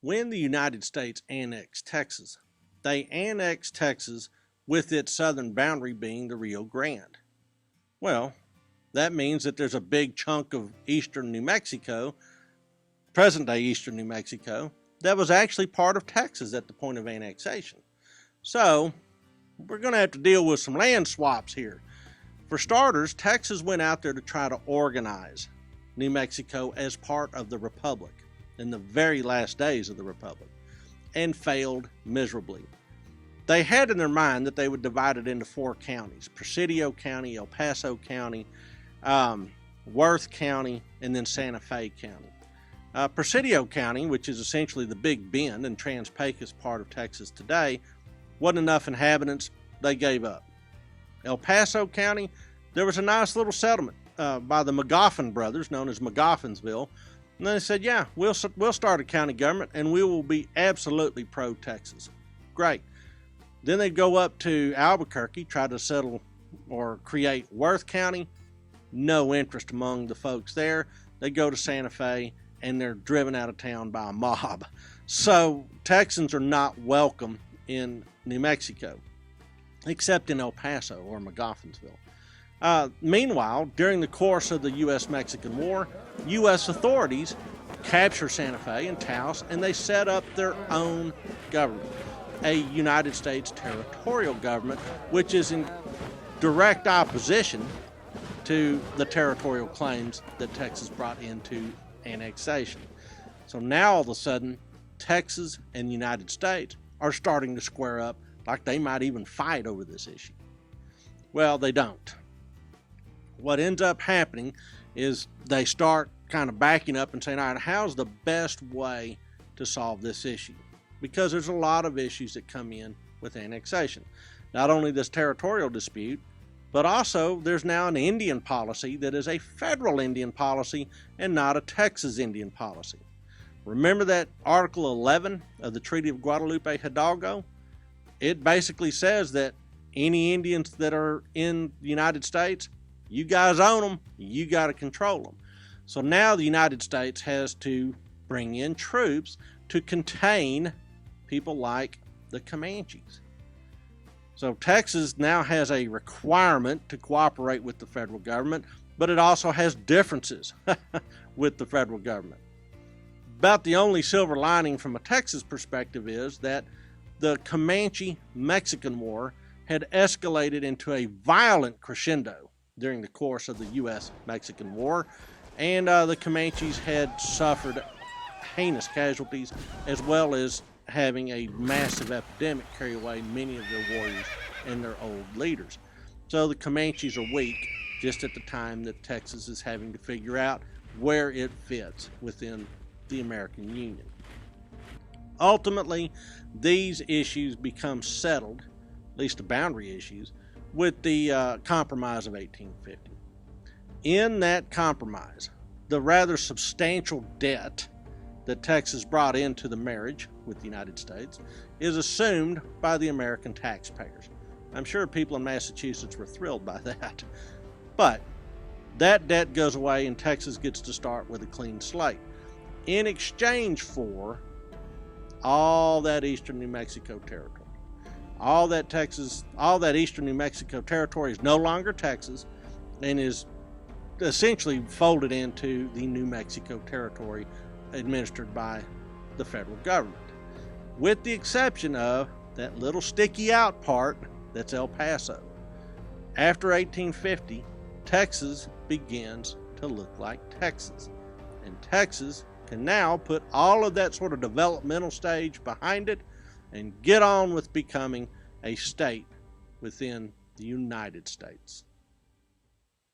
When the United States annexed Texas, they annexed Texas with its southern boundary being the Rio Grande. Well, that means that there's a big chunk of eastern New Mexico, present-day eastern New Mexico, that was actually part of Texas at the point of annexation. So, we're going to have to deal with some land swaps here. For starters, Texas went out there to try to organize New Mexico as part of the Republic in the very last days of the Republic, and failed miserably. They had in their mind that they would divide it into 4 counties: Presidio County, El Paso County, Worth County, and then Santa Fe County. Presidio County, which is essentially the Big Bend and Trans-Pecos part of Texas today, wasn't enough inhabitants. They gave up. El Paso County, there was a nice little settlement by the McGoffin brothers, known as McGoffinsville. And they said, yeah, we'll start a county government and we will be absolutely pro-Texas. Great. Then they'd go up to Albuquerque, try to settle or create Worth County. No interest among the folks there. They go to Santa Fe and they're driven out of town by a mob. So Texans are not welcome in New Mexico, except in El Paso or McGoffinsville. Meanwhile, during the course of the U.S.-Mexican War, U.S. authorities capture Santa Fe and Taos, and they set up their own government, a United States territorial government, which is in direct opposition to the territorial claims that Texas brought into annexation. So now all of a sudden, Texas and the United States are starting to square up, like they might even fight over this issue. Well, they don't. What ends up happening is they start kind of backing up and saying, all right, how's the best way to solve this issue? Because there's a lot of issues that come in with annexation. Not only this territorial dispute, but also there's now an Indian policy that is a federal Indian policy and not a Texas Indian policy. Remember that Article 11 of the Treaty of Guadalupe Hidalgo? It basically says that any Indians that are in the United States, you guys own them, you got to control them. So now the United States has to bring in troops to contain people like the Comanches. So Texas now has a requirement to cooperate with the federal government, but it also has differences with the federal government. About the only silver lining from a Texas perspective is that the Comanche-Mexican War had escalated into a violent crescendo during the course of the U.S.-Mexican War, and the Comanches had suffered heinous casualties, as well as having a massive epidemic carry away many of their warriors and their old leaders. So the Comanches are weak just at the time that Texas is having to figure out where it fits within the American Union. Ultimately, these issues become settled, at least the boundary issues, with the Compromise of 1850. In that compromise, the rather substantial debt that Texas brought into the marriage with the United States is assumed by the American taxpayers. I'm sure people in Massachusetts were thrilled by that. But that debt goes away and Texas gets to start with a clean slate in exchange for all that eastern New Mexico territory. All that eastern New Mexico territory is no longer Texas and is essentially folded into the New Mexico territory administered by the federal government, with the exception of that little sticky out part that's El Paso. After 1850, Texas begins to look like Texas, and Texas can now put all of that sort of developmental stage behind it and get on with becoming a state within the United States.